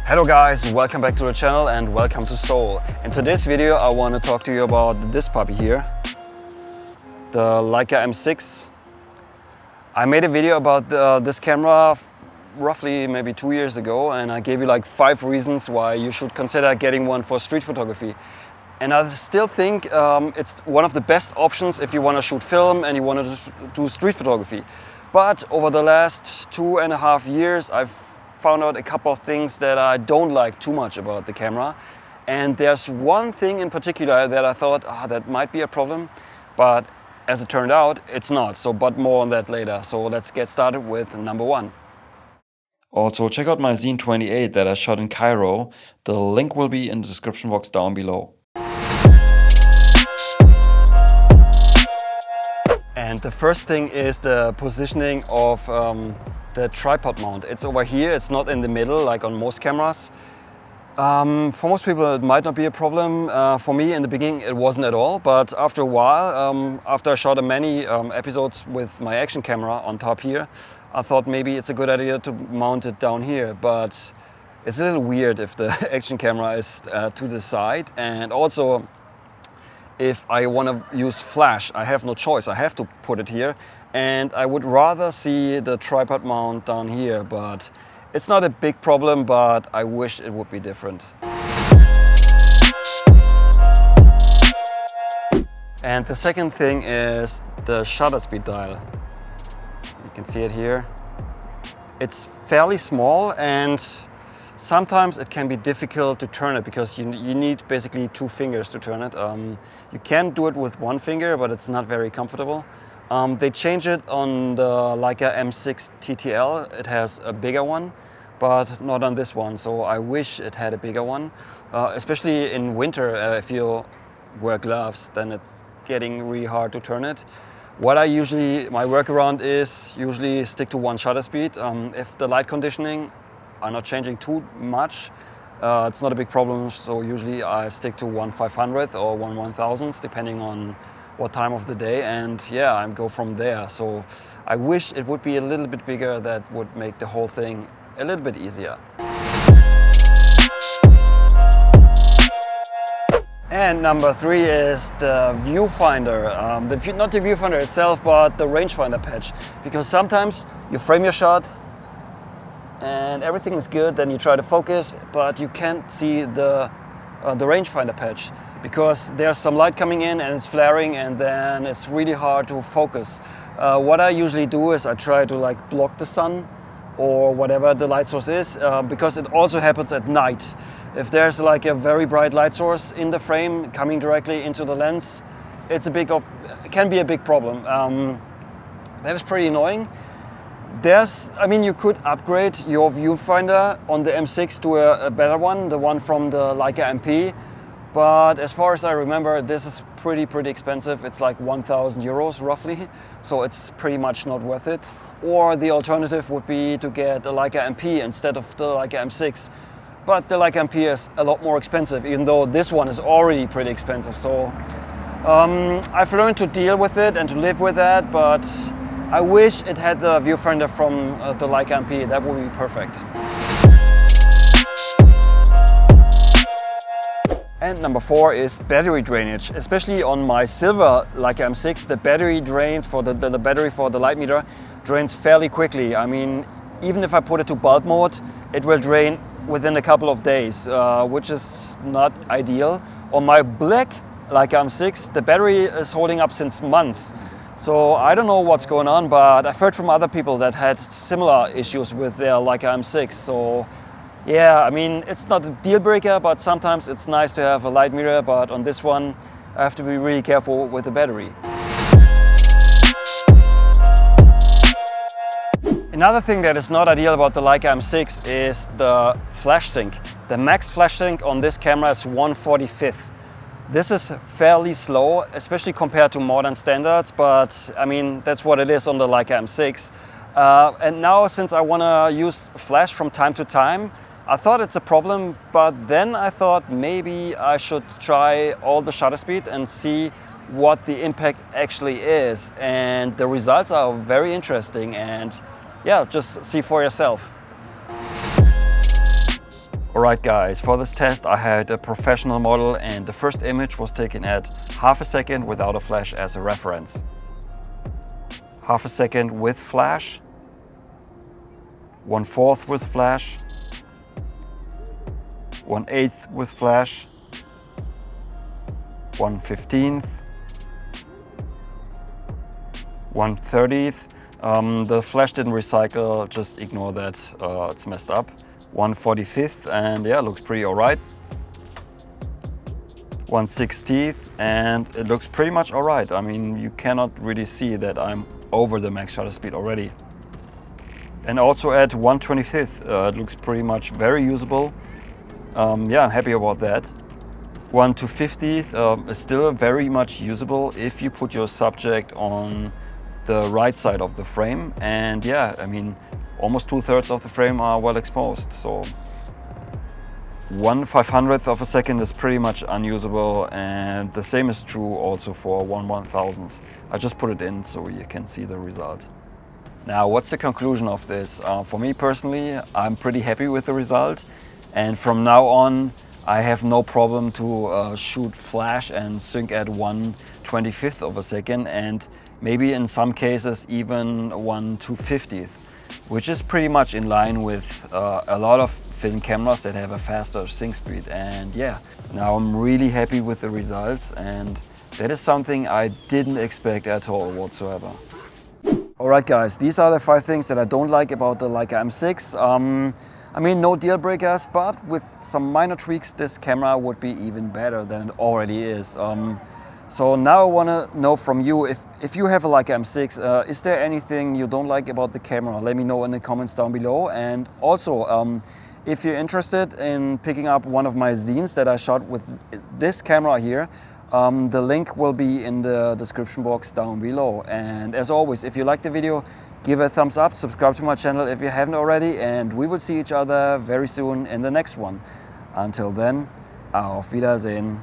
Hello guys, welcome back to the channel and welcome to Seoul. In today's video I want to talk to you about this puppy here, the Leica M6. I made a video about this camera roughly maybe 2 years ago, and I gave you like 5 reasons why you should consider getting one for street photography. And I still think it's one of the best options if you want to shoot film and you want to do street photography. But over the last 2.5 years I've found out a couple of things that I don't like too much about the camera. And there's one thing in particular that I thought that might be a problem, but as it turned out, it's not. But more on that later. So let's get started with number 1. Also, check out my Zine 28 that I shot in Cairo. The link will be in the description box down below. And the first thing is the positioning of the tripod mount. It's over here, it's not in the middle like on most cameras. For most people it might not be a problem. For me in the beginning it wasn't at all, but after a while, after I shot many episodes with my action camera on top here, I thought maybe it's a good idea to mount it down here, but it's a little weird if the action camera is to the side. And also if I want to use flash, I have no choice, I have to put it here. And I would rather see the tripod mount down here, but it's not a big problem, but I wish it would be different. And the second thing is the shutter speed dial. You can see it here. It's fairly small and sometimes it can be difficult to turn it because you need basically 2 fingers to turn it. You can do it with 1 finger, but it's not very comfortable. They changed it on the Leica M6 TTL. It has a bigger one, but not on this one. So I wish it had a bigger one, especially in winter. If you wear gloves, then it's getting really hard to turn it. My workaround is usually stick to 1 shutter speed. If the light conditioning are not changing too much, it's not a big problem. So usually I stick to 1/500th or 1/1000th, depending on what time of the day, and yeah, I go from there. So I wish it would be a little bit bigger. That would make the whole thing a little bit easier. And number 3 is the viewfinder. Not the viewfinder itself, but the rangefinder patch. Because sometimes you frame your shot and everything is good, then you try to focus, but you can't see the rangefinder patch, because there's some light coming in and it's flaring, and then it's really hard to focus. What I usually do is I try to like block the sun or whatever the light source is, because it also happens at night. If there's like a very bright light source in the frame coming directly into the lens, it can be a big problem. That is pretty annoying. You could upgrade your viewfinder on the M6 to a better one, the one from the Leica MP. But as far as I remember, this is pretty expensive. It's like 1,000 euros roughly, so it's pretty much not worth it. Or the alternative would be to get a Leica MP instead of the Leica M6. But the Leica MP is a lot more expensive, even though this one is already pretty expensive. So I've learned to deal with it and to live with that, but I wish it had the viewfinder from the Leica MP. That would be perfect. And number 4 is battery drainage. Especially on my silver Leica M6, the battery drains for the battery for the light meter drains fairly quickly. I mean, even if I put it to bulb mode, it will drain within a couple of days, which is not ideal. On my black Leica M6, the battery is holding up since months. So I don't know what's going on, but I've heard from other people that had similar issues with their Leica M6. So yeah, I mean, it's not a deal breaker, but sometimes it's nice to have a light mirror, but on this one I have to be really careful with the battery. Another thing that is not ideal about the Leica M6 is the flash sync. The max flash sync on this camera is 1/45th. This is fairly slow, especially compared to modern standards, but I mean, that's what it is on the Leica M6. And now, since I want to use flash from time to time, I thought it's a problem, but then I thought maybe I should try all the shutter speed and see what the impact actually is. And the results are very interesting, and yeah, just see for yourself. Alright guys, for this test I had a professional model and the first image was taken at half a second without a flash as a reference. Half a second with flash, 1/4 with flash, 1/8 with flash, 1/15, 1/30. The flash didn't recycle, just ignore that, it's messed up. 1/45, and yeah, looks pretty alright. 1/60, and it looks pretty much alright. I mean, you cannot really see that I'm over the max shutter speed already. And also at 1/25, it looks pretty much very usable. Yeah, I'm happy about that. 1/50 is still very much usable if you put your subject on the right side of the frame, and yeah, I mean, almost 2/3 of the frame are well exposed. So 1/500th of a second is pretty much unusable, and the same is true also for 1/1000th. I just put it in so you can see the result. Now, what's the conclusion of this? For me personally, I'm pretty happy with the result, and from now on I have no problem to shoot flash and sync at 1/25th of a second, and maybe in some cases even 1/250th, which is pretty much in line with a lot of film cameras that have a faster sync speed. And yeah, now I'm really happy with the results, and that is something I didn't expect at all whatsoever. Alright guys, these are the 5 things that I don't like about the Leica M6. I mean, no deal breakers, but with some minor tweaks this camera would be even better than it already is. So now I want to know from you, if you have a Leica M6, is there anything you don't like about the camera? Let me know in the comments down below. And also, if you're interested in picking up one of my zines that I shot with this camera here, the link will be in the description box down below. And as always, if you like the video, give a thumbs up, subscribe to my channel if you haven't already, and we will see each other very soon in the next one. Until then, auf Wiedersehen.